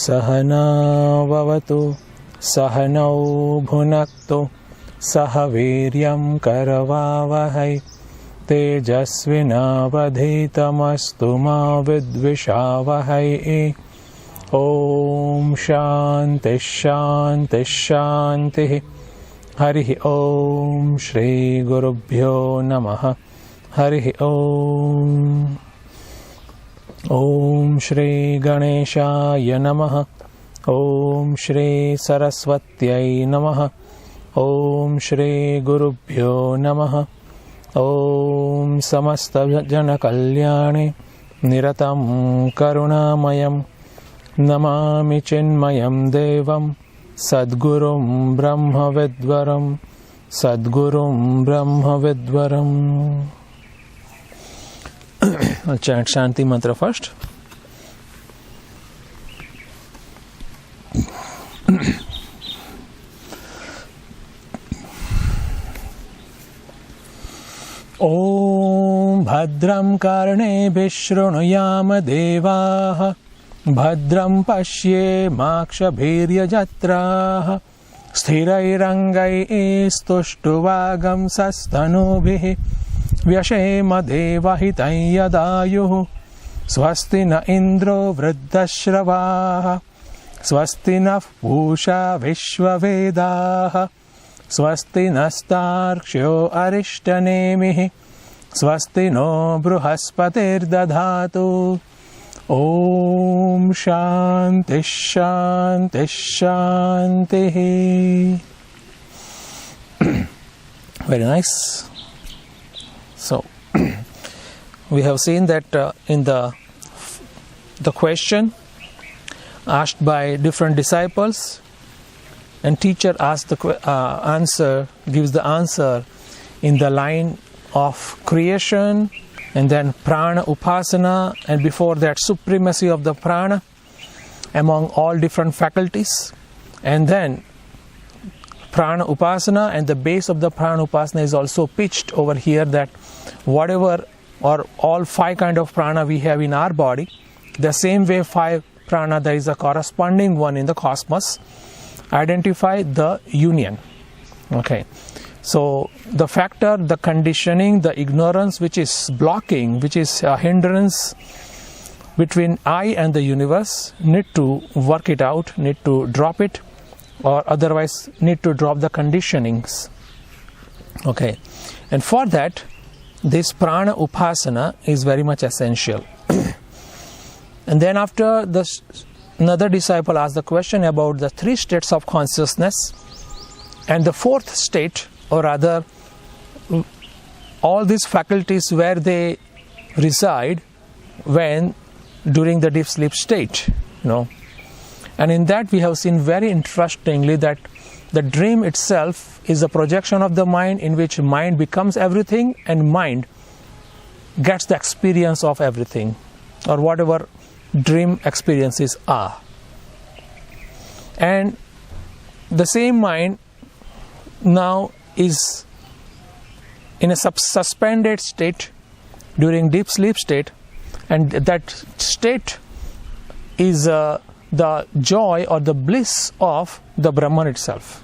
Sahana vavatu sahanau bhunaktu sahaviryam karavavahai tejasvinavadhitamastu ma vidvishavahai. Om Shanti Shanti Shanti. Harihi Om Shri Gurubhyo Namaha. Harihi Om. Om Shri Ganeshaya Namaha. Om Shri Saraswatyai Namaha. Om Shri Gurubhyo Namaha. Om Samasta Jana Kalyane Niratam Karunamayam Namami Chinmayam Devam Sadgurum Brahma Vidvaram Sadgurum Brahma Vidvaram. I'll chant Shanti mantra first. Om Bhadram Karne Vishrunuyama Devaha Bhadram Pashye Makshabhirya Jatraha Sthirairangai Istuštuvagam Sastanubhihi Vyashema Devahitai Yadayuhu Swasti na Indro Vriddashravaha Swasti na Pusha Vishwavedaha Swasti nastarkshyo arishtanemihi Swasti no bruhaspatir dadhatu. Om Shanti Shanti Shanti. Very nice. So, we have seen that in the question asked by different disciples, and teacher asks the answer, gives the answer in the line of creation, and then prana upasana, and before that supremacy of the prana among all different faculties, and then prana upasana, and the base of the prana upasana is also pitched over here, that whatever or all five kind of prana we have in our body, the same way five prana, there is a corresponding one in the cosmos. Identify the union. Okay, so the factor, the conditioning, the ignorance which is blocking, which is a hindrance between I and the universe, need to work it out, need to drop it, or otherwise need to drop the conditionings. Okay, and for that this prana upasana is very much essential. And then after this, another disciple asked the question about the three states of consciousness, and the fourth state, or rather all these faculties where they reside when during the deep sleep state, and in that we have seen very interestingly that the dream itself is a projection of the mind, in which mind becomes everything and mind gets the experience of everything, or whatever dream experiences are. And the same mind now is in a suspended state during deep sleep state, and that state is the joy or the bliss of the Brahman itself,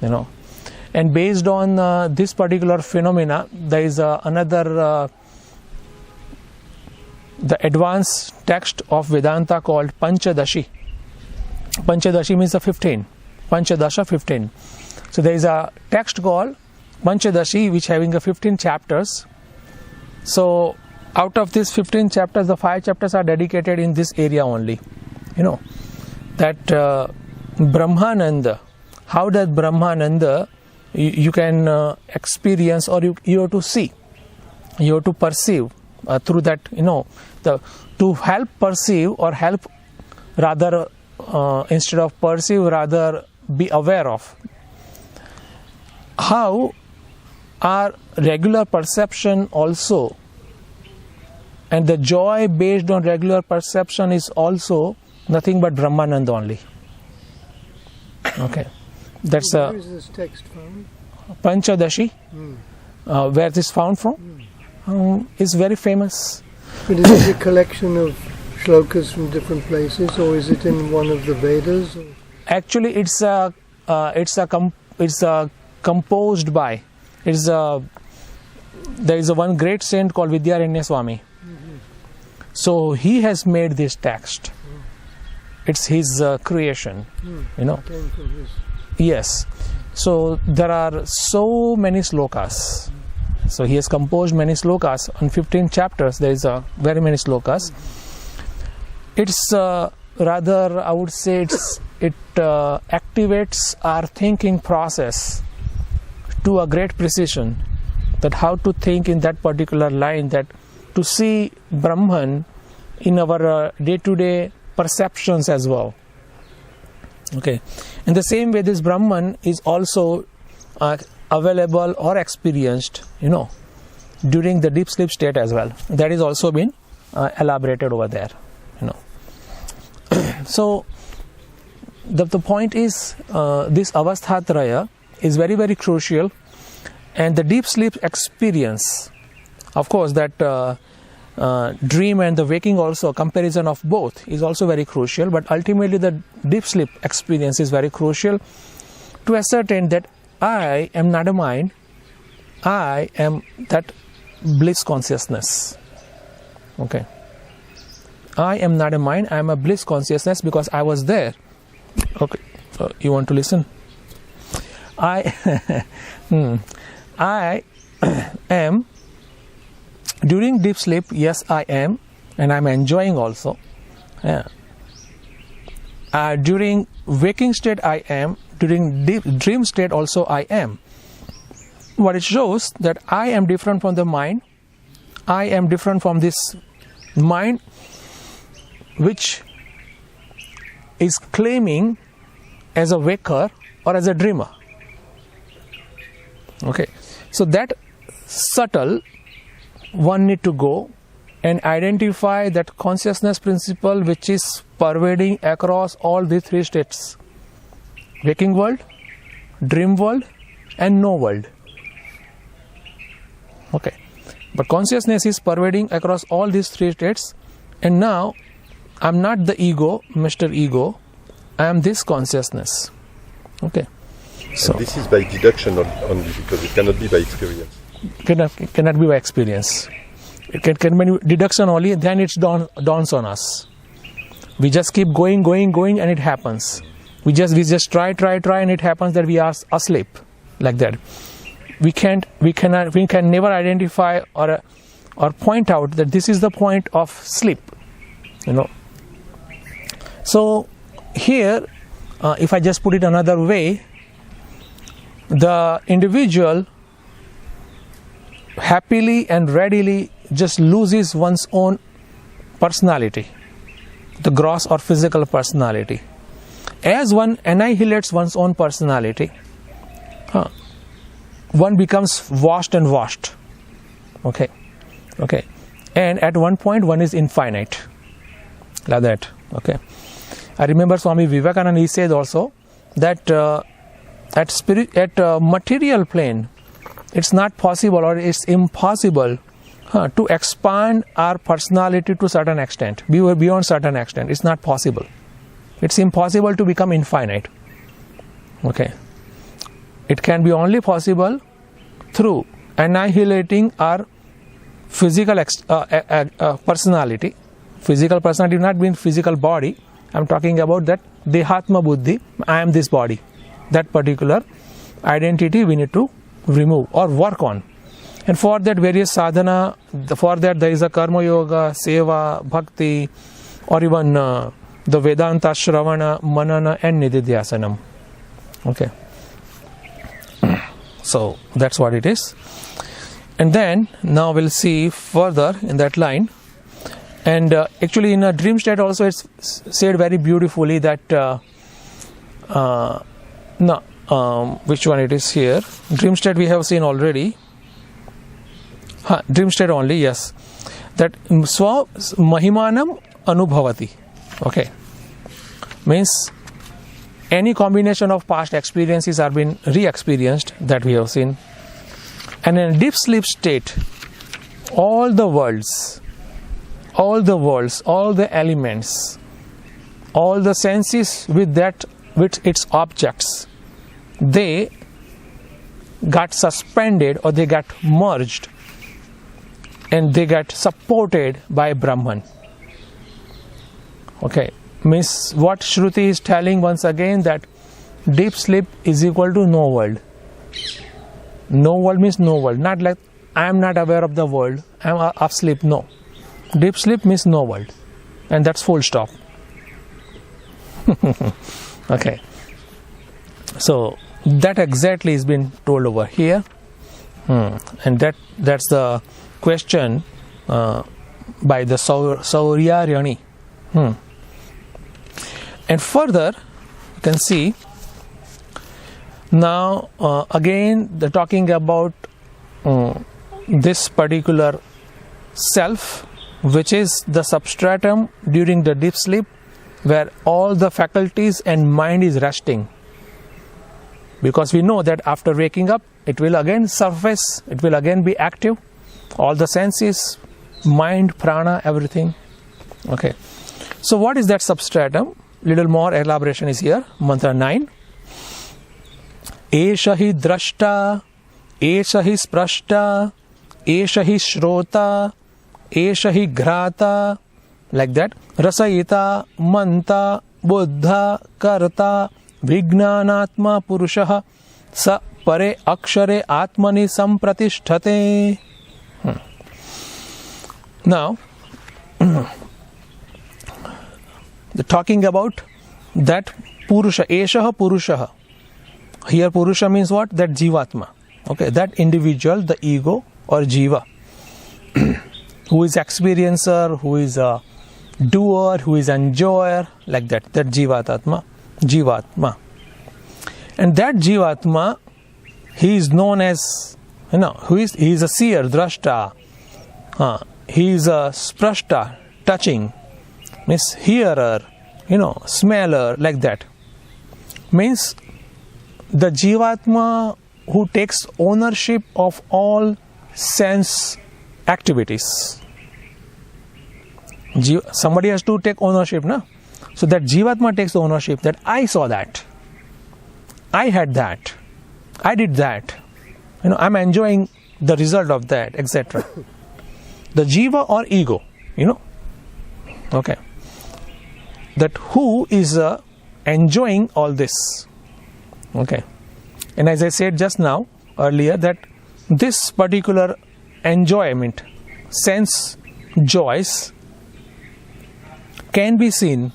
And based on this particular phenomena, there is another the advanced text of Vedanta called Panchadashi. Panchadashi means the 15. Panchadasha 15. So there is a text called Panchadashi which having a 15 chapters. So out of these 15 chapters, the 5 chapters are dedicated in this area only. That Brahmananda, how that Brahmananda you can experience, or you have to see, you have to perceive through that, to help perceive, or help rather, instead of perceive, rather be aware of how our regular perception also, and the joy based on regular perception is also nothing but Brahmananda only. Okay, that's where is this text found? Panchadashi. Where this found from? Is very famous. But is it a collection of shlokas from different places, or is it in one of the Vedas? Or? Actually, it's composed by. There is a one great saint called Vidyaranya Swami. So he has made this text. It's his creation. Yes. So there are so many slokas. So he has composed many slokas. On 15 chapters, there is very many slokas. It's rather, I would say, it activates our thinking process to a great precision, that how to think in that particular line, that to see Brahman in our day-to-day perceptions as well. Okay. In the same way, this Brahman is also available or experienced, during the deep sleep state as well. That is also been elaborated over there. So the point is, this avasthatraya is very, very crucial, and the deep sleep experience, of course, that dream and the waking also, comparison of both is also very crucial, but ultimately the deep sleep experience is very crucial to ascertain that I am not a mind, I am that bliss consciousness. Okay. I am not a mind, I am a bliss consciousness because I was there. Okay. You want to listen? I am during deep sleep. Yes, I am, and I am enjoying also. Yeah. During waking state, I am. During deep dream state, also I am. What it shows that I am different from the mind. I am different from this mind, which is claiming as a waker or as a dreamer. Okay, so that subtle one need to go and identify that consciousness principle which is pervading across all the three states: waking world, dream world, and no world. Okay, but consciousness is pervading across all these three states, and now I'm not the ego, Mr. Ego, I am this consciousness. Okay. So and this is by deduction only, because it cannot be by experience. Cannot be by experience. It can be deduction only, then it dawns on us. We just keep going, and it happens. We just try, and it happens that we are asleep, like that. We can never identify or point out that this is the point of sleep. So here, if I just put it another way, the individual happily and readily just loses one's own personality, the gross or physical personality. As one annihilates one's own personality, one becomes washed. Okay, and at one point one is infinite, like that. Okay, I remember Swami Vivekananda, he said also that at material plane, it's not possible or it's impossible to expand our personality to certain extent, beyond certain extent. It's not possible. It's impossible to become infinite. Okay, it can be only possible through annihilating our physical personality. Physical personality not being physical body. I'm talking about that Dehatma Buddhi. I am this body. That particular identity we need to remove or work on. And for that various sadhana, for that there is a karma yoga, seva, bhakti, or even the Vedanta, Shravana, Manana, and Nididhyasanam. Okay. So that's what it is. And then now we'll see further in that line. And actually in a dream state also it's said very beautifully that which one it is here? Dream state we have seen already. Dream state only, yes. That swa mahimanam anubhavati. Okay. Means any combination of past experiences are being re-experienced, that we have seen. And in a deep sleep state, all the worlds, all the elements, all the senses with its objects, they got suspended or they got merged and they got supported by Brahman. Okay, means what Shruti is telling once again, that deep sleep is equal to no world. No world means no world. Not like I am not aware of the world, I am asleep. No. Deep sleep means no world. And that's full stop. Okay. So that exactly is being told over here. And that's the question by the Saurya Rani. And further, you can see now again the talking about this particular self, which is the substratum during the deep sleep, where all the faculties and mind is resting. Because we know that after waking up, it will again surface, it will again be active. All the senses, mind, prana, everything. Okay. So what is that substratum? Little more elaboration is here. Mantra 9. Esha hi drashta, esha hi sprashta, esha hi shrota, esha hi grata, like that. Rasayita, manta, buddha, karta, vignanatma purushah, sa pare akshare atmani sampratishthate. Now, talking about that Purusha, Eshaha Purushaha. Here Purusha means what? That Jivatma. Okay, that individual, the ego or Jiva, who is experiencer, who is a doer, who is enjoyer, like that Jivatma. And that Jivatma, he is known as, he is a seer, drashta. He is a sprashta, touching, means hearer, smeller, like that. Means the Jivatma who takes ownership of all sense activities. Somebody has to take ownership, no? So that Jivatma takes ownership, that I saw that, I had that, I did that, I'm enjoying the result of that, etc. The Jiva or ego, okay, that who is enjoying all this. Okay, and as I said just now earlier, that this particular enjoyment, sense joys, can be seen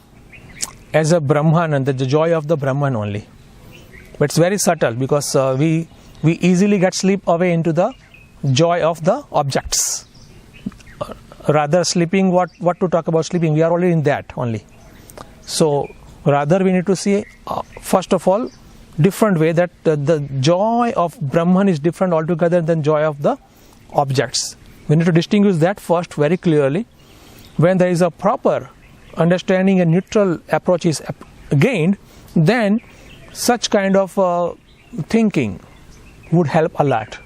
as a Brahman, the joy of the Brahman only. But it's very subtle, because we easily get slip away into the joy of the objects. Rather sleeping, what to talk about sleeping, we are already in that only. So rather we need to see first of all different way, that the joy of Brahman is different altogether than joy of the objects. We need to distinguish that first very clearly. When there is a proper understanding and neutral approach is gained, then such kind of thinking would help a lot.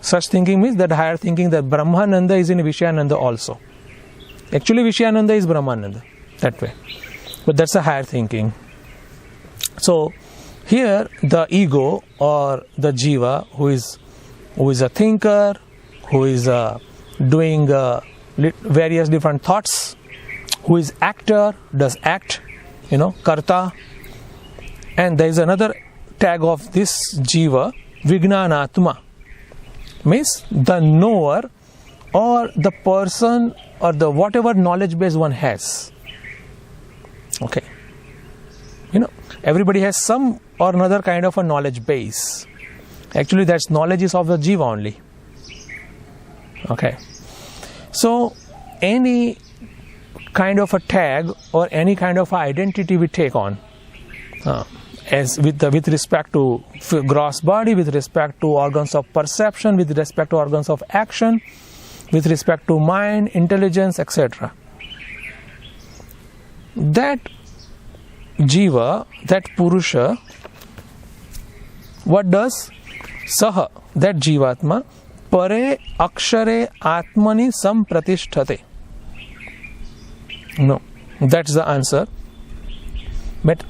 Such thinking means that higher thinking, that Brahmananda is in Vishyananda also. Actually Vishyananda is Brahmananda, that way. But that's a higher thinking. So here the ego or the Jiva, who is a thinker, who is doing various different thoughts, who is actor, does act, karta. And there is another tag of this Jiva, Vignanatma, means the knower or the person or the whatever knowledge base one has. Okay, everybody has some or another kind of a knowledge base. Actually, that knowledge is of the Jiva only. Okay. So any kind of a tag or any kind of identity we take on, as with respect to gross body, with respect to organs of perception, with respect to organs of action, with respect to mind, intelligence, etc. That jiva, that purusha, what does? Saha, that jivatma, pare akshare atmani sampratisthate. No, that's the answer. But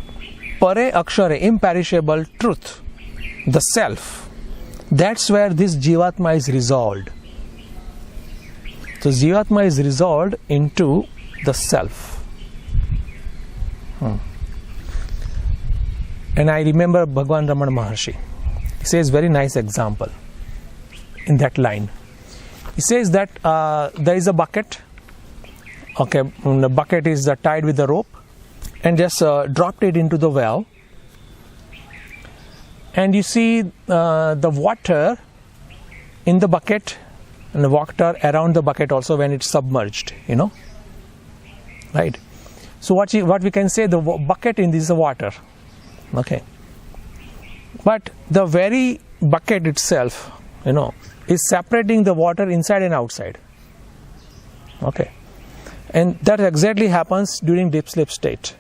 pare akshare, imperishable truth, the self, that's where this jivatma is resolved. So jivatma is resolved into the self. And I remember Bhagwan Ramana Maharshi. He says very nice example in that line. He says that there is a bucket. Okay, the bucket is tied with a rope, and just dropped it into the well. And you see the water in the bucket and the water around the bucket also when it's submerged, right? So what we can say, the bucket in this is water, okay? But the very bucket itself, is separating the water inside and outside, okay? And that exactly happens during deep sleep state.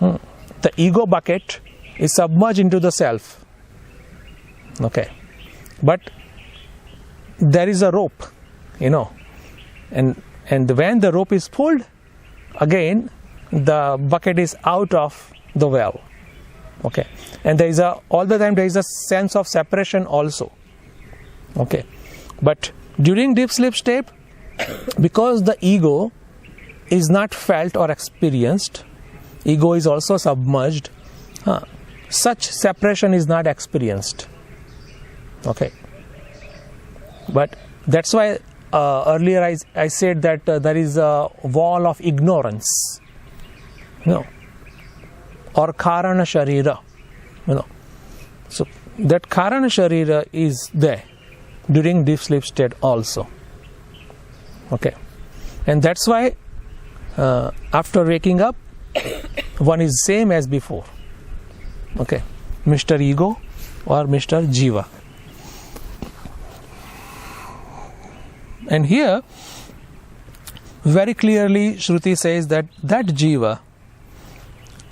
The ego bucket is submerged into the self, okay? But there is a rope, and when the rope is pulled, again the bucket is out of the well, okay? And there is all the time there is a sense of separation also, okay? But during deep sleep state, because the ego is not felt or experienced, ego is also submerged, such separation is not experienced, okay? But that's why earlier I said that there is a wall of ignorance, or karana sharira, So that karana sharira is there during deep sleep state also, okay? And that's why after waking up, one is same as before, okay? Mr. Ego or Mr. Jiva. And here, very clearly, Shruti says that jiva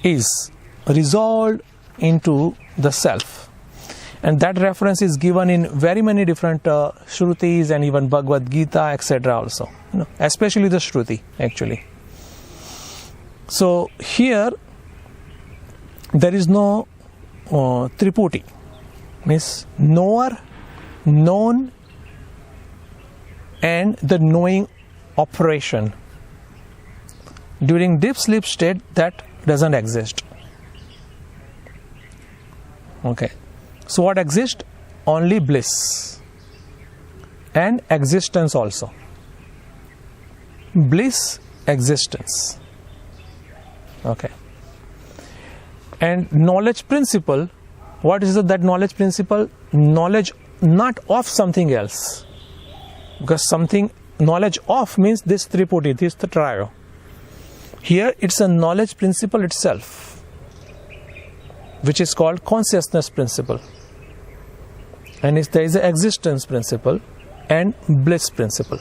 is resolved into the self. And that reference is given in very many different Shrutis and even Bhagavad Gita, etc. also. Especially the Shruti, actually. So here, there is no Triputi. Means knower, known, and the knowing operation. During deep sleep state, that doesn't exist. Okay. So what exists? Only bliss and existence also. Bliss, existence. Okay. And knowledge principle, what is that knowledge principle? Knowledge not of something else. Because something, knowledge of means this Triputi, this the trio. Here it's a knowledge principle itself, which is called consciousness principle. And there is an existence principle and bliss principle.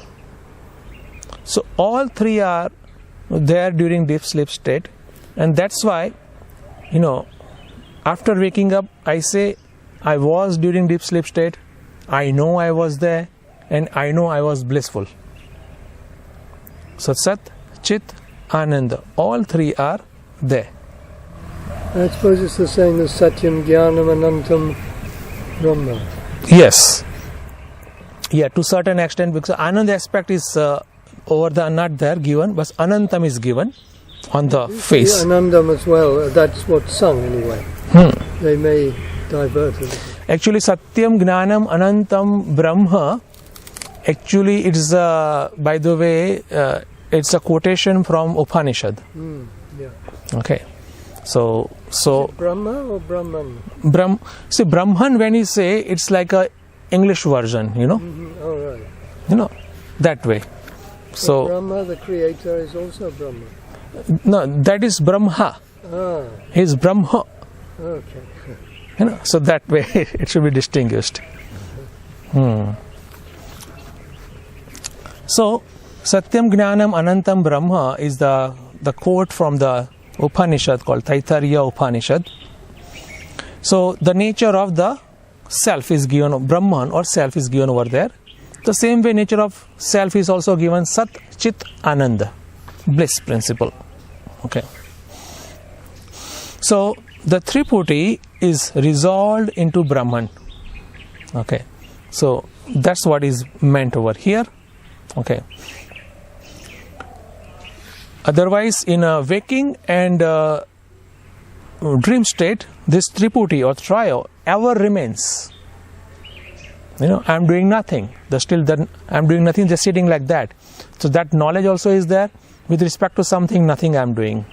So all three are there during deep sleep state. And that's why, after waking up, I say, I was during deep sleep state, I know I was there, and I know I was blissful. So Sat, Chit, Ananda, all three are there. I suppose it's the same as Satyam, Jnanam, Anantam, Brahma. Yes. Yeah, to certain extent, because Ananda aspect is over the not there given, but Anantam is given on the face. Yeah, Anandam as well, that's what's sung anyway. They may divert a little. Actually, Satyam, Jnanam, Anantam, Brahma, actually it's by the way, it's a quotation from Upanishad. Yeah. Okay. So Brahma or Brahman? See, Brahman, when you say, it's like a English version, Oh, right. that way. So Brahma, the creator, is also Brahma. no, that is Brahma. Ah, He is Brahma. okay. So that way it should be distinguished. So Satyam Jnanam Anantam Brahma is the quote from the Upanishad called Taittiriya Upanishad. So the nature of the self is given, Brahman or self is given over there. The same way nature of self is also given Sat Chit Ananda, bliss principle. Okay. So the Triputi is resolved into Brahman. Okay. So that's what is meant over here. Okay. Otherwise, in a waking and dream state, this Triputi or trio ever remains. I'm doing nothing. I'm doing nothing, just sitting like that. So that knowledge also is there. With respect to something, nothing I'm doing.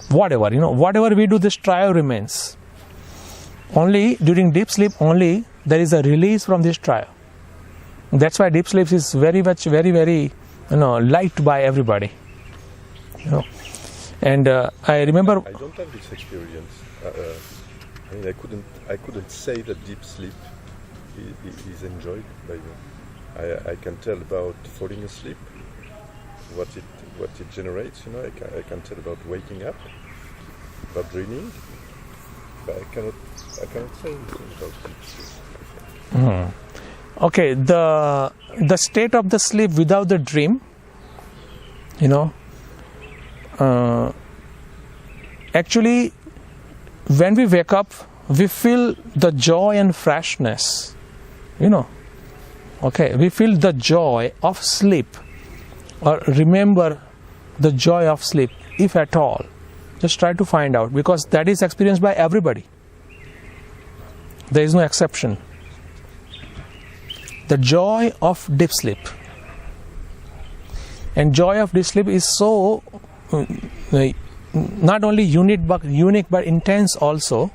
Whatever, whatever we do, this trio remains. Only during deep sleep, only there is a release from this trio. That's why deep sleep is very much, very, very, liked by everybody. And I remember. I don't have this experience. I couldn't say that deep sleep is enjoyed by me. I can tell about falling asleep, what it generates. I can tell about waking up, about dreaming, but I cannot say anything about deep sleep. Okay, the state of the sleep without the dream, actually, when we wake up, we feel the joy and freshness. Okay, we feel the joy of sleep, or remember the joy of sleep, if at all. Just try to find out, because that is experienced by everybody. There is no exception. The joy of deep sleep. And joy of deep sleep is so not only unique but intense also.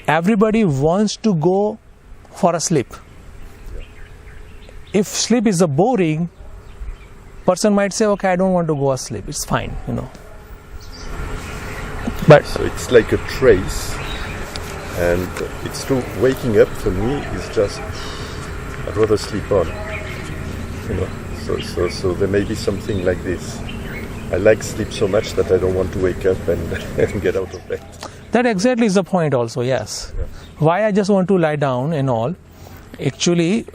Everybody wants to go for a sleep. If sleep is a boring, person might say, okay, I don't want to go asleep. It's fine, But So it's like a trace, and it's true. Waking up for me is just, I'd rather sleep on. So there may be something like this. I like sleep so much that I don't want to wake up and get out of bed. That exactly is the point also, yes. Yeah. Why I just want to lie down and all. Actually,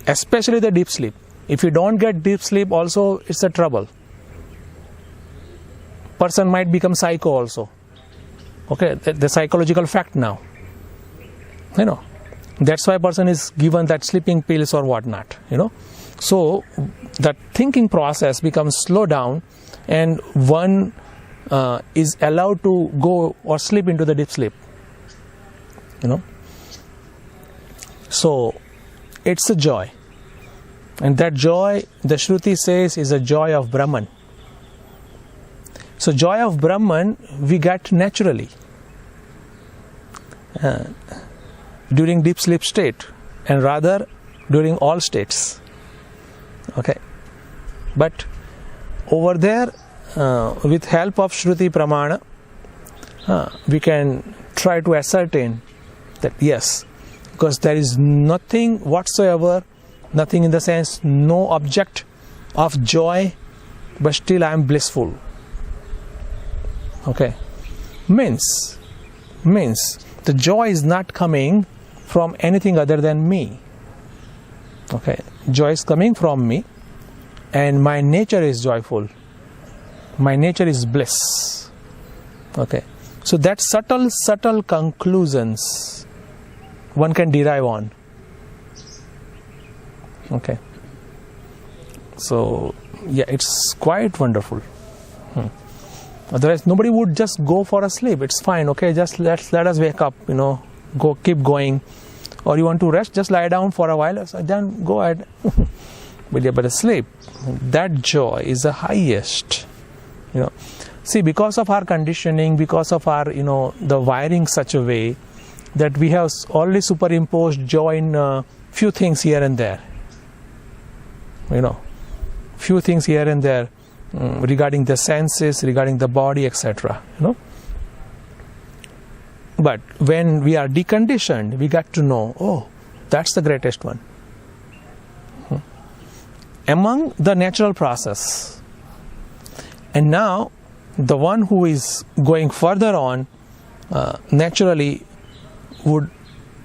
especially the deep sleep. If you don't get deep sleep also, it's a trouble. Person might become psycho also. Okay, the psychological fact now. That's why person is given that sleeping pills or whatnot, So that thinking process becomes slow down, and one is allowed to go or slip into the deep sleep. So it's a joy. And that joy, the Shruti says, is a joy of Brahman. So joy of Brahman we get naturally during deep sleep state, and rather during all states. Okay. But over there, with help of Shruti Pramana, we can try to ascertain that yes, because there is nothing whatsoever, nothing in the sense, no object of joy, but still I am blissful. Okay. Means the joy is not coming from anything other than me. Okay. Joy is coming from me, and my nature is joyful. My nature is bliss. Okay. So that subtle conclusions one can derive on. Okay. So yeah, it's quite wonderful. Otherwise, nobody would just go for a sleep. It's fine. Okay, just let us wake up. Go keep going. Or you want to rest, just lie down for a while. So then go ahead. But sleep, that joy is the highest. See, because of our conditioning, because of our the wiring such a way that we have already superimposed joy in few things here and there. few things here and there regarding the senses, regarding the body, etc. But when we are deconditioned, we got to know, oh, that's the greatest one. Among the natural process. And now, the one who is going further on, naturally would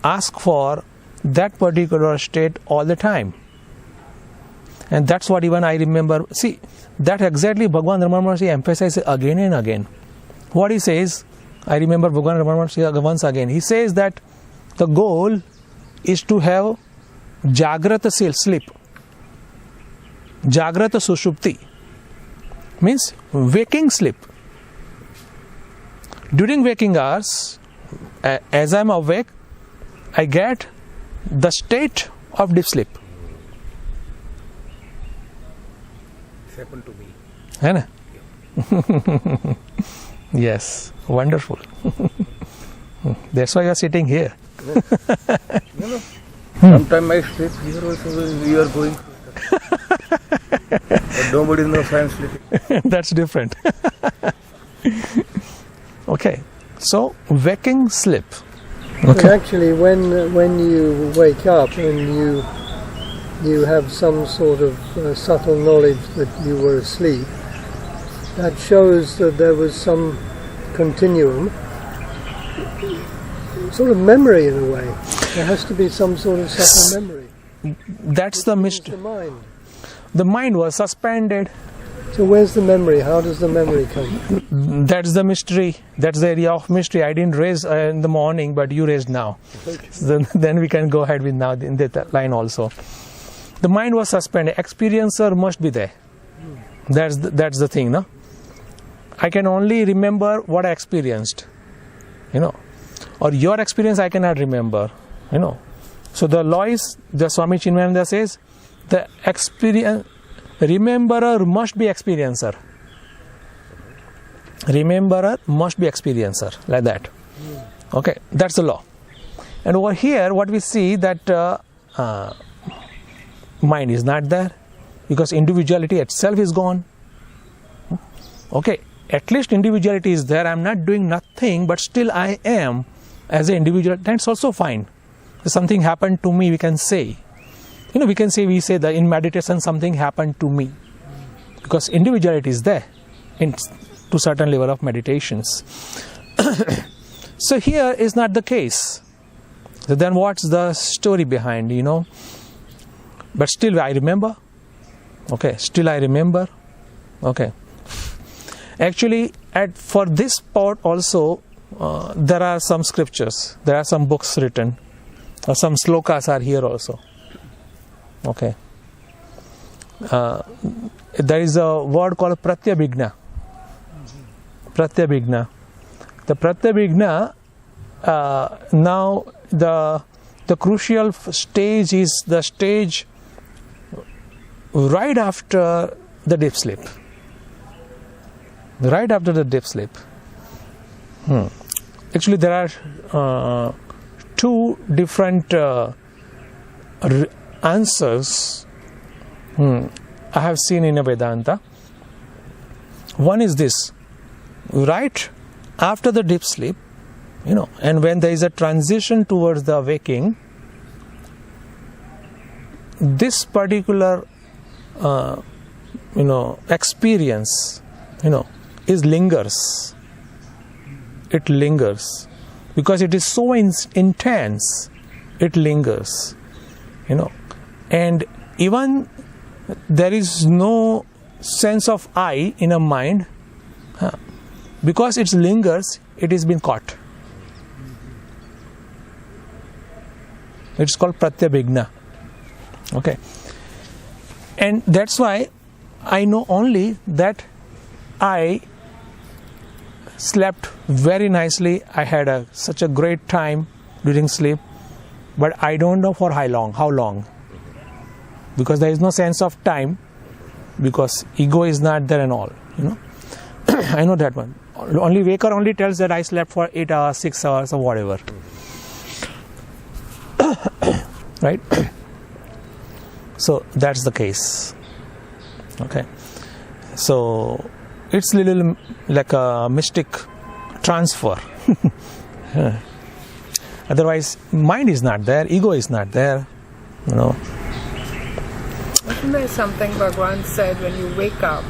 ask for that particular state all the time. And that's what even I remember. See, that exactly Bhagavan Ramana Maharshi emphasizes again and again. What he says, I remember Bhagavan Ramana Maharshi once again. He says that the goal is to have Jagrata sleep. Jagrata Sushupti means waking sleep. During waking hours, as I am awake, I get the state of deep sleep. It's happened to me. Hai na? Yes, wonderful. That's why you are sitting here. No. Sometimes I sleep here also when we are going. But nobody knows I am sleeping. That's different. Okay, so waking sleep. But actually, when you wake up and you have some sort of subtle knowledge that you were asleep, that shows that there was some continuum, sort of memory in a way. There has to be some sort of subtle memory. That's the mystery. The mind. The mind was suspended. So where's the memory? How does the memory come? That's the mystery. That's the area of mystery. I didn't raise in the morning, but you raised now. Okay. So then we can go ahead with now in that line also. The mind was suspended. Experiencer must be there. That's the thing, no? I can only remember what I experienced, or your experience I cannot remember, So the law is, the Swami Chinmayananda says, the rememberer must be experiencer. Rememberer must be experiencer, like that. Okay, that's the law. And over here, what we see that mind is not there, because individuality itself is gone. Okay, at least individuality is there. I am not doing nothing, but still I am as an individual. That's also fine. If something happened to me, we can say. We say that in meditation something happened to me, because individuality is there to certain level of meditations. So here is not the case. So then what's the story behind, But still I remember. Okay, still I remember. Okay. Actually, for this part also, there are some scriptures, there are some books written, or some slokas are here also. Okay. There is a word called pratyabhigna. Pratyabhigna. The pratyabhigna, now the crucial stage is the stage right after the deep sleep. Right after the deep sleep. Actually, there are two different answers I have seen in a Vedanta. One is this: right after the deep sleep, and when there is a transition towards the waking, this particular experience is lingers. It lingers because it is so intense. It lingers, and even there is no sense of I in a mind, because it lingers. It is been caught. It's called pratyabhigna. Okay, and that's why I know only that I slept very nicely. I had such a great time during sleep, but I don't know for how long, because there is no sense of time, because ego is not there and all. I know that one. Only waker only tells that I slept for 8 hours, 6 hours, or whatever. Right? So that's the case. Okay. So it's little like a mystic transfer. Otherwise, mind is not there, ego is not there, you know. Isn't there something Bhagwan said when you wake up,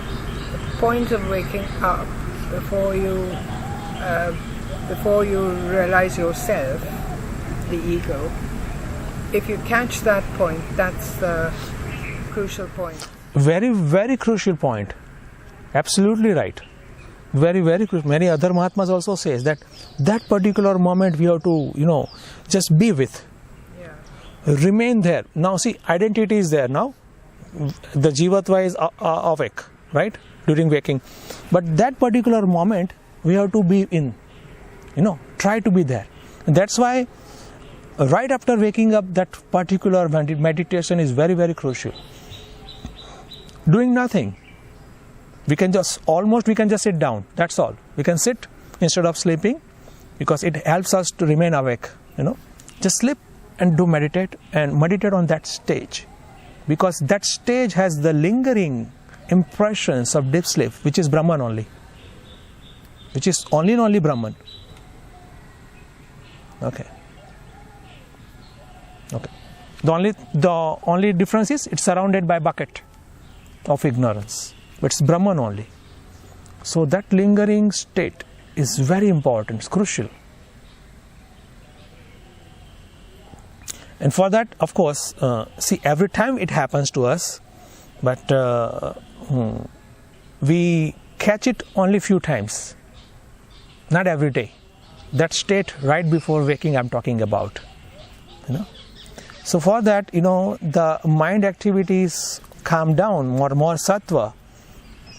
the point of waking up before you realize yourself, the ego, if you catch that point, that's the crucial point. Very, very crucial point. Absolutely right. Very, very crucial. Many other Mahatmas also says that particular moment we have to, just be with. Yeah. Remain there. Now see, identity is there now. The Jivatva is awake, right? During waking. But that particular moment we have to be in. Try to be there. And that's why right after waking up, that particular meditation is very, very crucial. Doing nothing. We can just sit down. That's all. We can sit instead of sleeping because it helps us to remain awake. Just sleep and do meditate on that stage, because that stage has the lingering impressions of deep sleep, which is Brahman only, which is only and only Brahman. Okay. The only difference is it's surrounded by bucket of ignorance, but it's Brahman only. So that lingering state is very important, it's crucial. And for that, of course, every time it happens to us, but we catch it only few times, not every day. That state right before waking I'm talking about. So for that, the mind activities calm down, more sattva,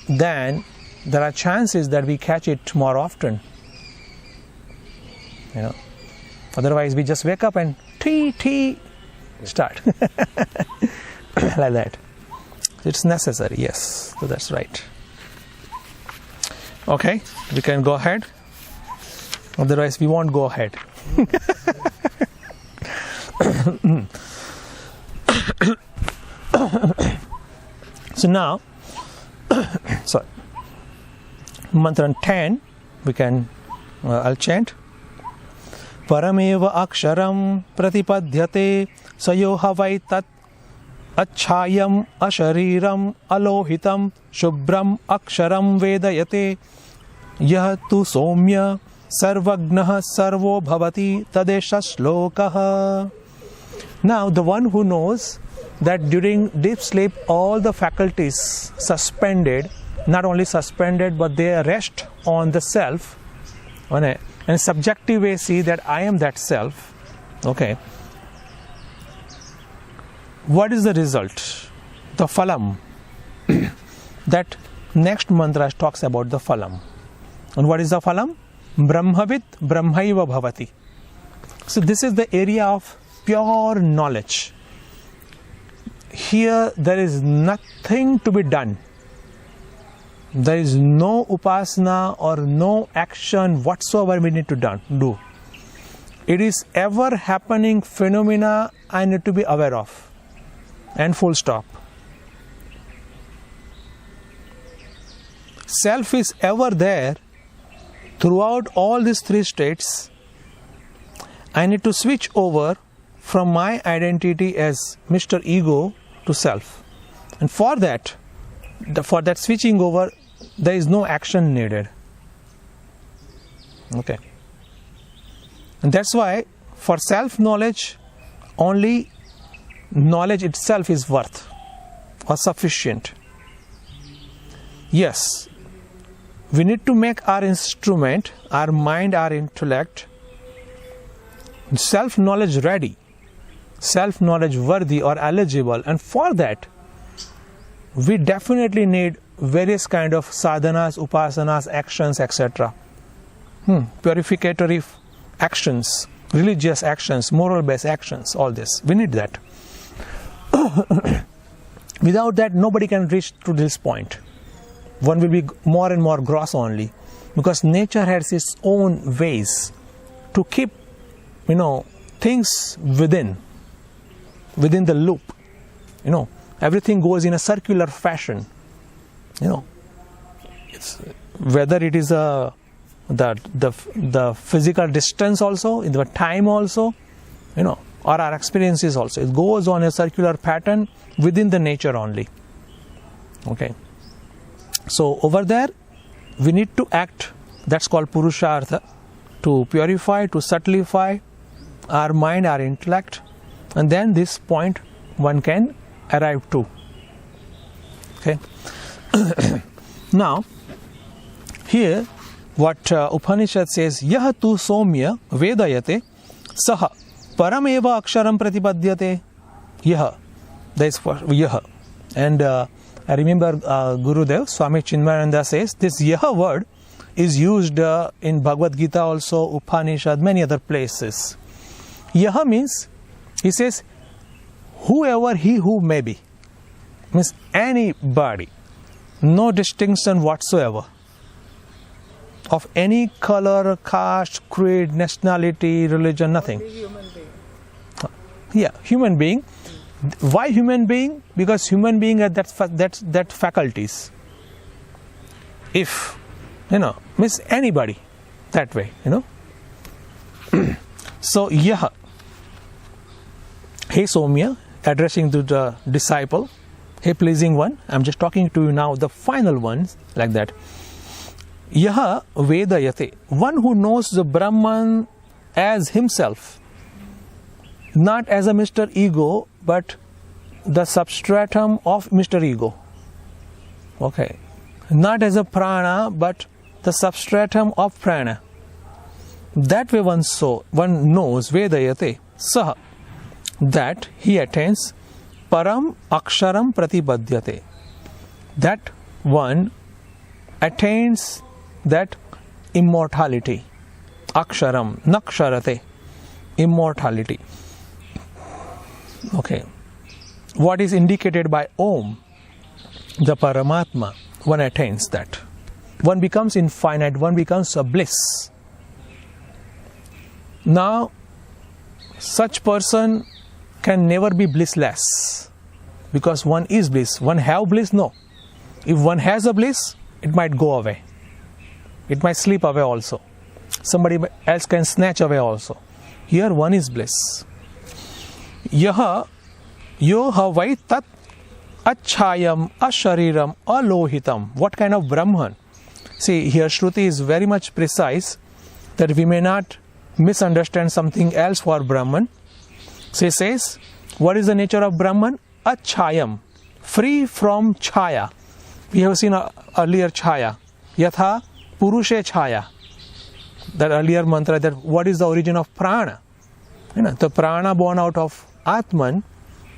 then there are chances that we catch it more often. Otherwise we just wake up and start like that. It's necessary, yes. So that's right. Okay, we can go ahead. Otherwise we won't go ahead. So now, sorry, mantra 10, we can, I'll chant. Parameva aksharam pratipadyate sayoha vai tat achayam ashariram alohitam shubram aksharam vedayate yah tu somya sarvagnah sarvo bhavati tadesha shlokaha. Now the one who knows that during deep sleep all the faculties suspended, not only suspended but they rest on the self, and subjective way see that I am that self. Okay. What is the result? The phalam. That next mantra talks about the phalam. And what is the phalam? Brahmavit brahmaiva bhavati. So this is the area of pure knowledge. Here there is nothing to be done. There is no upasana or no action whatsoever we need to do. It is ever happening phenomena I need to be aware of. And full stop. Self is ever there throughout all these three states. I need to switch over from my identity as Mr. Ego to self. And for that switching over, there is no action needed. Okay. And that's why for self-knowledge, only knowledge itself is worth or sufficient. Yes, we need to make our instrument, our mind, our intellect, self-knowledge ready, self-knowledge worthy or eligible, and for that we definitely need various kind of sadhanas, upasanas, actions, etc. Purificatory actions, religious actions, moral-based actions, all this. We need that. Without that, nobody can reach to this point. One will be more and more gross only, because nature has its own ways to keep, things within the loop. everything goes in a circular fashion. It's, whether it is the physical distance also, in the time also, or our experiences also. It goes on a circular pattern within the nature only. Okay. So over there, we need to act. That's called Purushartha, to purify, to subtlify our mind, our intellect, and then this point one can arrive to. Okay. Now, here what Upanishad says, Yah tu somya vedayate saha parameva aksharam pratipadyate. Yah, that is for Yah. And I remember Gurudev, Swami Chinmayananda says, this Yah word is used in Bhagavad Gita also, Upanishad, many other places. Yah means, he says, whoever he who may be. Means anybody. No distinction whatsoever. Of any color, caste, creed, nationality, religion, nothing. Human being. Yeah, human being. Why human being? Because human being has that faculties. If, means anybody, that way, So, Yah, hey Somya, addressing to the disciple, hey pleasing one, I'm just talking to you now, the final ones, like that. Yah Vedayate, one who knows the Brahman as himself, not as a Mr. Ego, but the substratum of Mr. Ego. Okay. Not as a prana, but the substratum of prana. That way one knows Vedayate, Saha, that he attains Param Aksharam Pratipadyate. That one attains that immortality. Aksharam, Naksharate, immortality. Okay. What is indicated by Om, the Paramatma, one attains that. One becomes infinite, one becomes a bliss. Now, such person can never be blissless, because one is bliss. One have bliss? No. If one has a bliss, it might go away. It might slip away also. Somebody else can snatch away also. Here one is bliss. Yaha yo havai tat achayam ashariram alohitam. What kind of Brahman? See, here Shruti is very much precise that we may not misunderstand something else for Brahman. So he says, what is the nature of Brahman? Achayam, free from chaya. We have seen earlier chaya. Yatha Purushe chaya. That earlier mantra, that what is the origin of prana? The prana born out of Atman.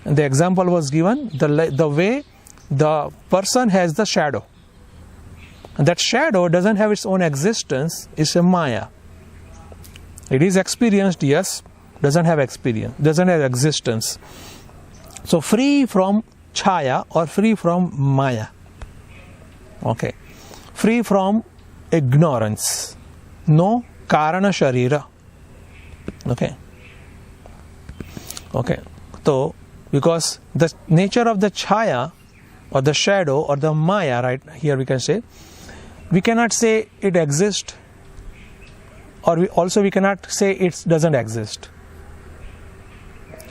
And the example was given, the way the person has the shadow. And that shadow doesn't have its own existence, it's a maya. It is experienced, yes, doesn't have experience, doesn't have existence. So free from chaya or free from maya. Okay. Free from ignorance. No karana sharira. Okay. Okay. So, because the nature of the chaya or the shadow or the maya, right here we can say, we cannot say it exists, or we cannot say it doesn't exist.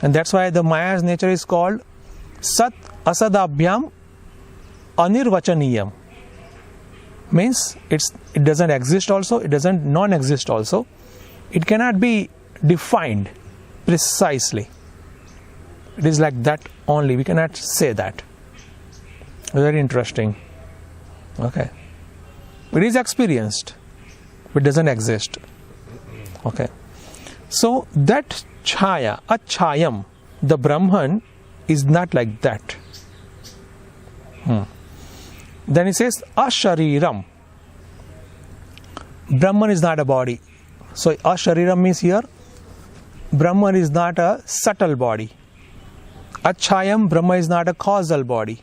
And that's why the maya's nature is called sat asadabhyam anirvachaniyam. Means it doesn't exist also, it doesn't non-exist also. It cannot be defined precisely. It is like that only. We cannot say that. Very interesting. Okay. It is experienced, but doesn't exist. Okay. So that chaya, achayam, the Brahman is not like that. Then he says ashariram. Brahman is not a body. So ashariram means here Brahman is not a subtle body. Achayam, Brahma is not a causal body.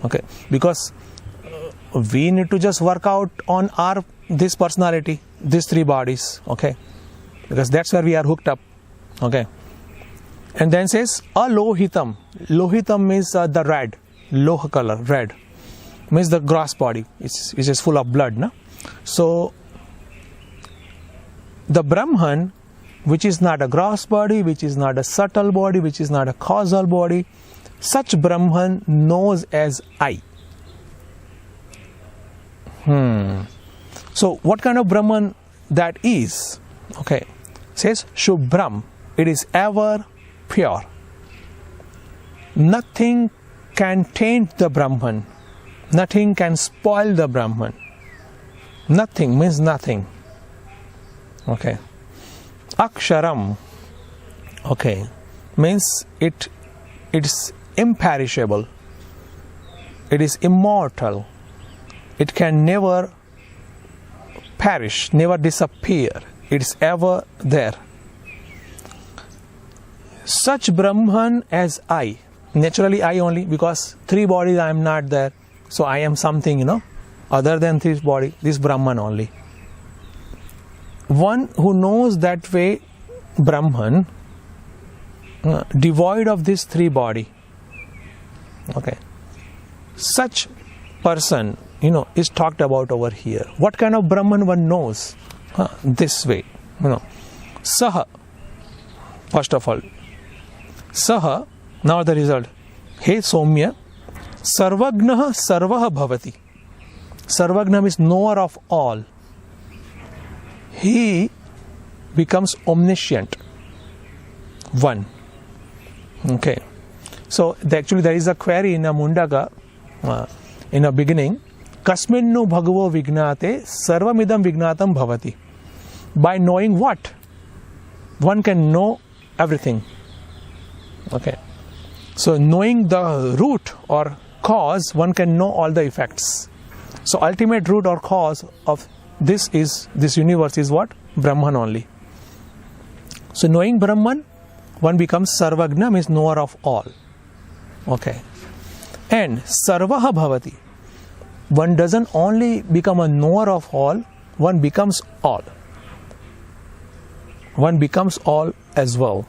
Okay, because we need to just work out on this personality, these three bodies. Okay, because that's where we are hooked up. Okay, And then says alohitam. Lohitam means the red, loha color, red. Means the gross body, which is full of blood. No? So, the Brahman, which is not a gross body, which is not a subtle body, which is not a causal body, such Brahman knows as I. So, what kind of Brahman that is? Okay, says Shubhram. It is ever pure. Nothing can taint the Brahman. Nothing can spoil the Brahman. Nothing means nothing. Okay. Aksharam. Okay. Means it's imperishable. It is immortal. It can never perish, never disappear. It's ever there. Such Brahman as I. Naturally I only, because three bodies I am not there. So I am something, other than this body, this Brahman only. One who knows that way, Brahman, devoid of this three body. Okay. Such person, is talked about over here. What kind of Brahman one knows? This way, Saha. First of all, Saha, now the result. Hey Somya, Sarvagnaha Sarvaha Bhavati. Sarvagna is knower of all. He becomes omniscient. One. Okay. So actually there is a query in a Mundaka in a beginning. Kasminnu bhagavo vignate sarvamidam vignatam bhavati. By knowing what? One can know everything. Okay. So knowing the root or cause, one can know all the effects. So ultimate root or cause of this universe is what? Brahman only. So knowing Brahman, one becomes Sarvagna, means knower of all. Okay. And Sarvaha Bhavati. One doesn't only become a knower of all, one becomes all. One becomes all as well.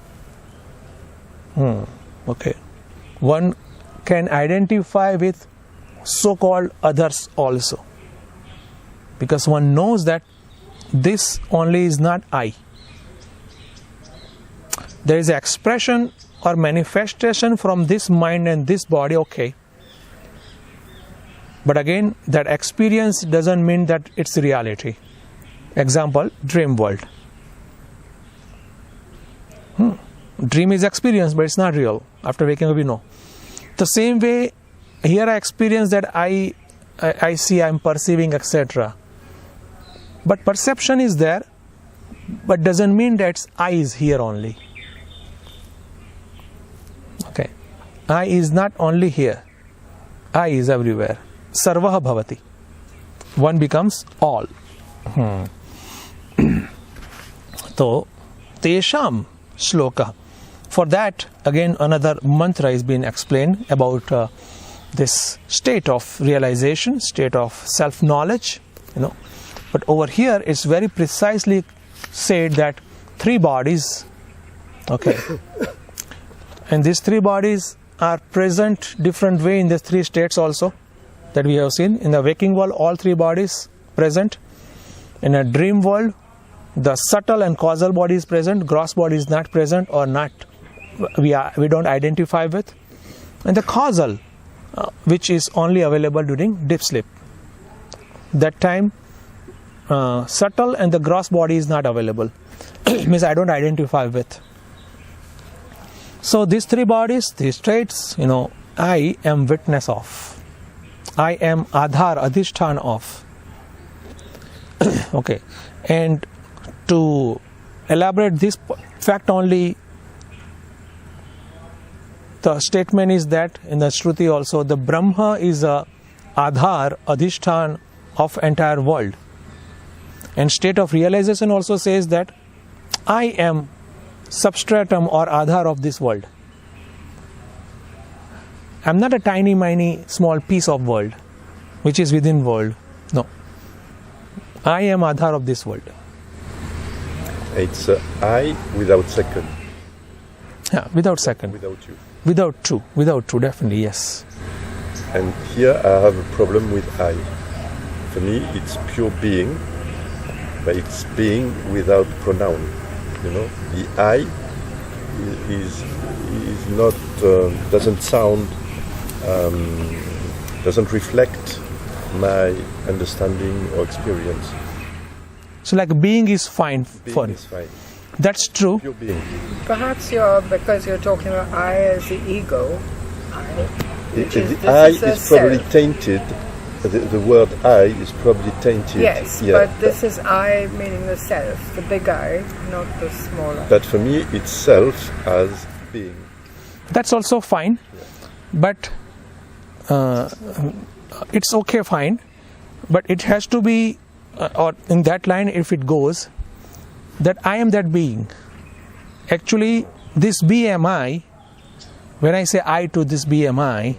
Okay. One can identify with so-called others also. Because one knows that this only is not I. There is an expression or manifestation from this mind and this body, okay. But again, that experience doesn't mean that it's reality. Example, dream world. Dream is experience, but it's not real. After waking up, we know. The same way, here I experience that I see, I'm perceiving, etc. But perception is there, but doesn't mean that I is here only. Okay. I is not only here. I is everywhere. Sarvaha bhavati. One becomes all. So, tesham shloka. For that, again, another mantra is being explained about this state of realization, state of self-knowledge, But over here, it's very precisely said that three bodies, okay, and these three bodies are present different way in these three states also that we have seen. In the waking world, all three bodies present. In a dream world, the subtle and causal body is present, gross body is not present or not. We don't identify with. And the causal, which is only available during deep sleep. That time, subtle and the gross body is not available. Means I don't identify with. So these three bodies, these traits, I am witness of. I am Adhar, Adhishthan of. Okay. And to elaborate this fact only, the statement is that in the Shruti also, the Brahma is a Adhar, Adhishthan of entire world. And state of realization also says that I am substratum or Adhar of this world. I am not a tiny, small piece of world, which is within world. No. I am Adhar of this world. It's I without second. Yeah, without second. without you. Without true, definitely, yes. And here I have a problem with I. For me, it's pure being, but it's being without pronoun. You know, the I is not doesn't sound, doesn't reflect my understanding or experience. So, like being is fine for Being is fine. That's true. Pure being. Perhaps because you're talking about I as the ego. The I is probably tainted. The word I is probably tainted. Yes, yeah, but this is I meaning the self, the big I, not the small I. But for me, it's self as being. That's also fine, but it's okay, fine, but it has to be, or in that line, if it goes, that I am that being. Actually, this BMI, when I say I to this BMI,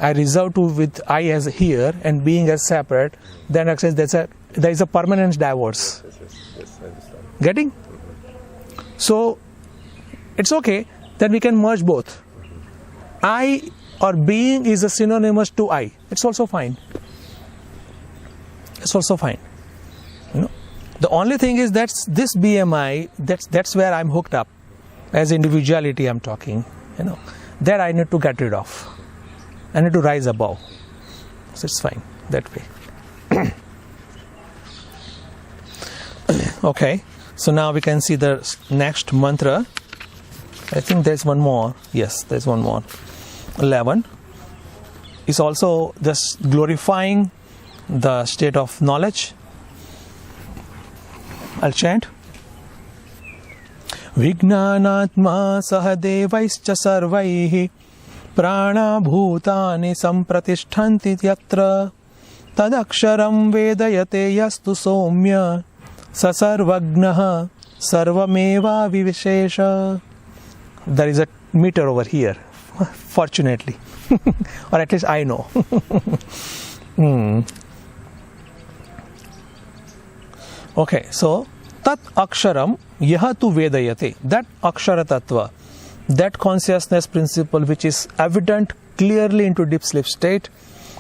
I reserve to with I as here and being as separate, then actually there is a permanent divorce. Yes, I understand. Getting? So, it's okay that we can merge both. I or being is a synonymous to I. It's also fine. It's also fine. You know, the only thing is that this BMI, that's where I'm hooked up. As individuality I'm talking, you know, that I need to get rid of. I need to rise above. So it's fine that way. Okay, so now we can see the next mantra. I think there's one more. Yes, there's one more. 11 is also just glorifying the state of knowledge. I'll chant. Vijnanatma sahadevaischa sarvaihi prana bhutani sampratishthanti yatra tadaksharam vedayate yastu somya sasarvagnaha sarvameva vivishesha. There is a meter over here, fortunately, or at least I know. Okay, so tat aksharam yaha tu vedayate, that akshara tattva, that consciousness principle which is evident clearly into deep sleep state,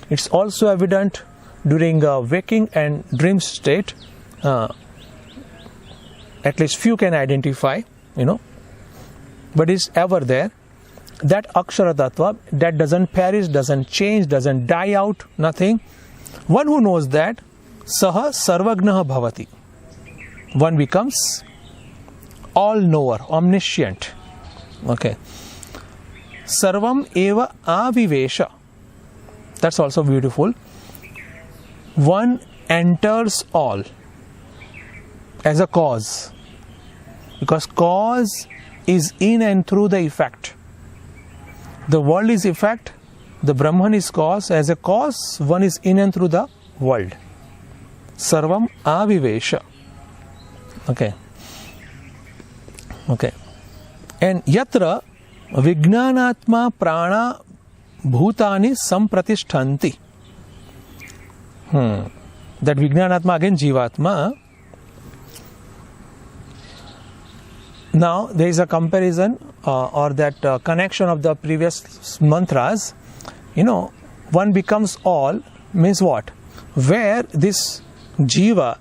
it's also evident during waking and dream state. At least few can identify, you know, but it's ever there. That akshara tattva, that doesn't perish, doesn't change, doesn't die out, nothing. One who knows that, saha sarvagnaha bhavati. One becomes all-knower, omniscient. Okay. Sarvam eva avivesha. That's also beautiful. One enters all as a cause. Because cause is in and through the effect. The world is effect, the Brahman is cause. As a cause, one is in and through the world. Sarvam avivesha. Okay. Okay. And yatra vijnanatma prana bhutani sampratishthanti. That vijnanatma again jivatma. Now there is a comparison or that connection of the previous mantras. You know, one becomes all means what? Where this jiva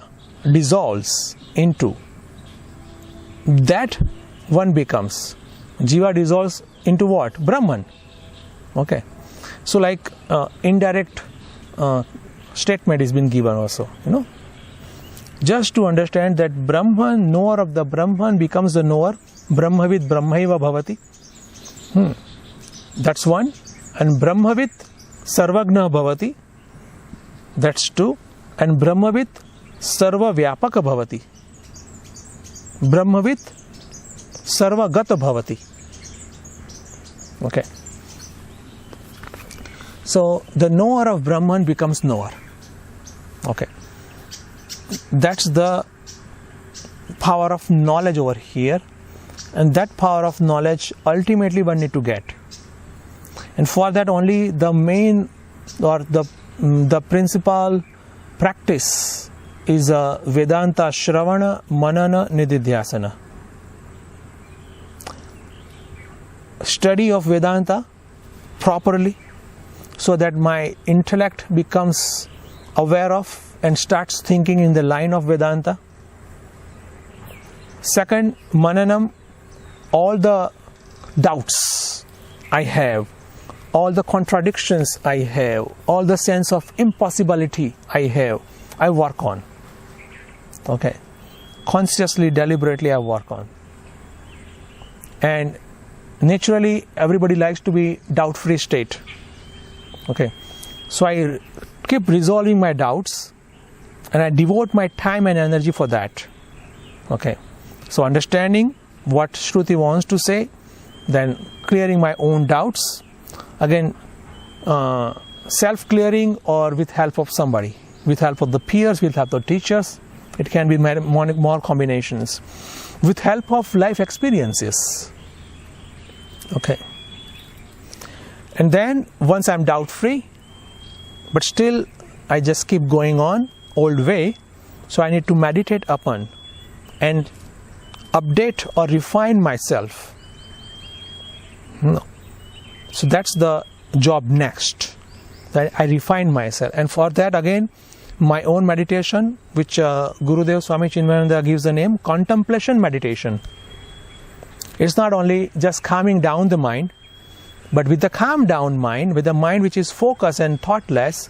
dissolves into, that one becomes. Jiva dissolves into what? Brahman. Okay. So like indirect statement is been given also, you know. Just to understand that Brahman, knower of the Brahman becomes the knower. Brahmavid Brahmaiva bhavati. That's one. And Brahmavid Sarvagna bhavati. That's two. And Brahmavid Sarva Vyapaka bhavati. Brahmavid Sarva Gata bhavati. Okay. So the knower of Brahman becomes knower. Okay. That's the power of knowledge over here, and that power of knowledge ultimately one need to get, and for that only the main or the principal practice is Vedanta Shravana Manana Nididhyasana. study of Vedanta properly so that my intellect becomes aware of and starts thinking in the line of Vedanta. Second, mananam, all the doubts I have, all the contradictions I have, all the sense of impossibility I have, I work on. Okay. Consciously, deliberately I work on. And naturally, everybody likes to be doubt-free state. Okay. So I keep resolving my doubts and I devote my time and energy for that. Okay. So understanding what Shruti wants to say, then clearing my own doubts, again self-clearing or with help of somebody, with help of the peers, with help of teachers. It can be more combinations. With help of life experiences. Okay. And then once I'm doubt-free, but still I just keep going on old way, so I need to meditate upon and update or refine myself. No. So that's the job next. That I refine myself, and for that again, my own meditation, which Gurudev Swami Chinmayananda gives the name contemplation meditation. It's not only just calming down the mind, but with the calm down mind, with the mind which is focused and thoughtless,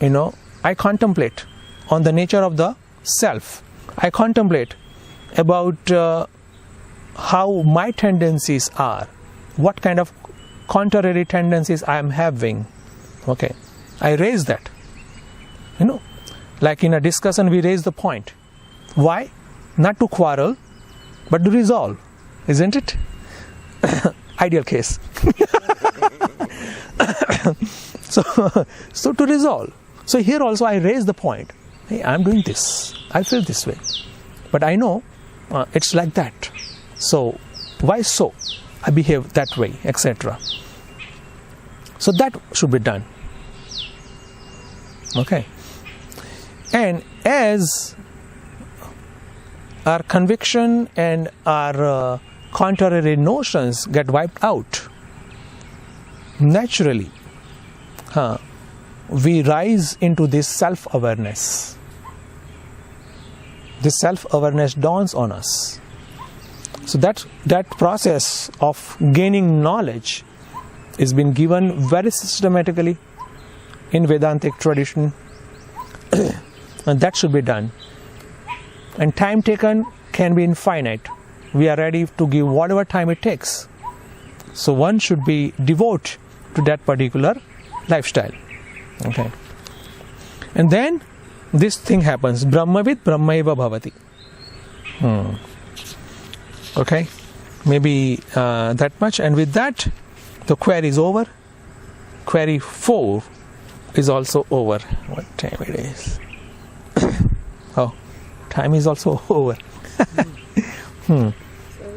I contemplate on the nature of the self. I contemplate about how my tendencies are, what kind of contrary tendencies I am having. Okay, I raise that. Like in a discussion, we raise the point. Why? Not to quarrel, but to resolve, isn't it? Ideal case. So to resolve. So here also I raise the point. Hey, I'm doing this. I feel this way, but I know it's like that. So why so? I behave that way, etc. So that should be done. Okay. And as our conviction and our contrary notions get wiped out, naturally, we rise into this self-awareness. This self-awareness dawns on us. So that process of gaining knowledge is been given very systematically in Vedantic tradition. And that should be done. And time taken can be infinite. We are ready to give whatever time it takes. So one should be devoted to that particular lifestyle. Okay. And then this thing happens. Brahmavid Brahmaiva Bhavati. Okay. Maybe that much. And with that, the query is over. Query 4 is also over. What time it is? Oh, time is also over.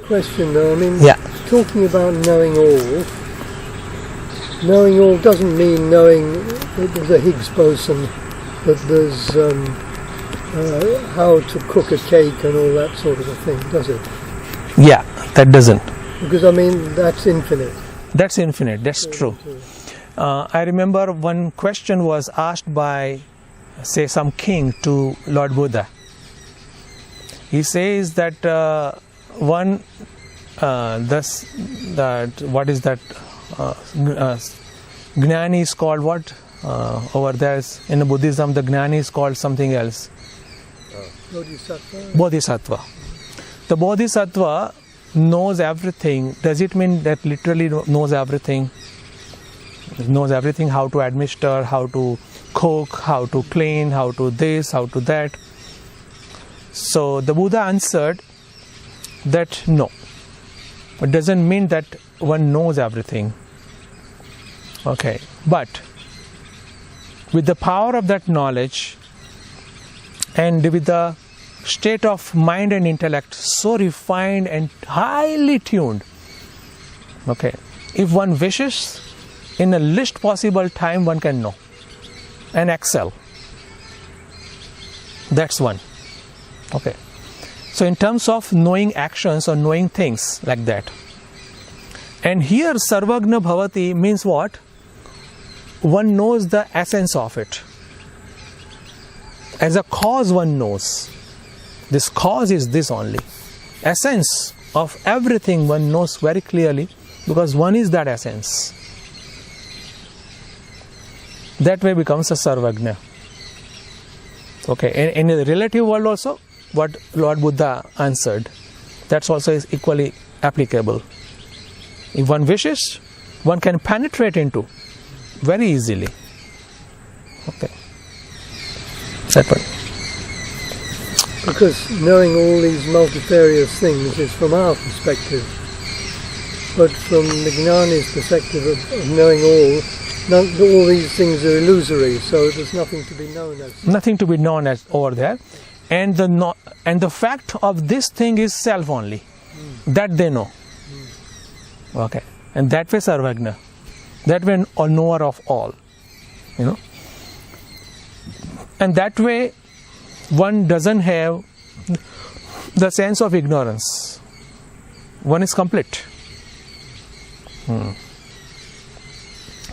Question though, Yeah. Talking about knowing all doesn't mean knowing that there's a Higgs boson, that there's how to cook a cake and all that sort of a thing, does it? Yeah, that doesn't. Because that's infinite. That's infinite, that's true. I remember one question was asked by, say, some king to Lord Buddha. He says that what is that? Gnani is called what? Over there in Buddhism, the Gnani is called something else. Bodhisattva. The Bodhisattva knows everything. Does it mean that literally knows everything? Knows everything, how to administer, how to cook, how to clean, how to this, how to that. So the Buddha answered that no. It doesn't mean that one knows everything. Okay. But with the power of that knowledge and with the state of mind and intellect so refined and highly tuned, okay, if one wishes, in the least possible time one can know and excel. That's one. Okay. So in terms of knowing actions or knowing things like that, And here Sarvagna Bhavati means what? One knows the essence of it. As a cause one knows. This cause is this only. Essence of everything one knows very clearly because one is that essence. That way becomes a Sarvagna. Okay, in the relative world also, what Lord Buddha answered, that's also is equally applicable. If one wishes, one can penetrate into very easily. Okay. That one. Because knowing all these multifarious things is from our perspective, but from the Jnani's perspective of knowing all these things are illusory, so there's nothing to be known as. Nothing to be known as over there, and the fact of this thing is self only, that they know. Okay, and that way Sarvagna, that way a knower of all, and that way one doesn't have the sense of ignorance. One is complete.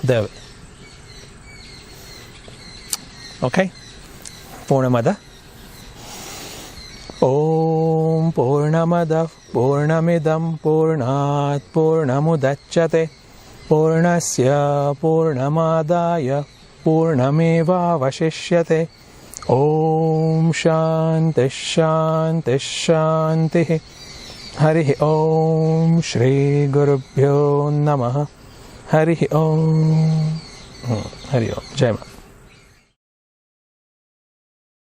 There. Okay. Purnamada. Om Purnamada Purnamidam Purnat Purnamudachyate Purnasya Purnamadaya Purnameva Vashishyate. Om Shanti Shanti Shanti. Hari Om Shri Gurubhyo Namaha. Hari Om. Hari Om. Jai Ma.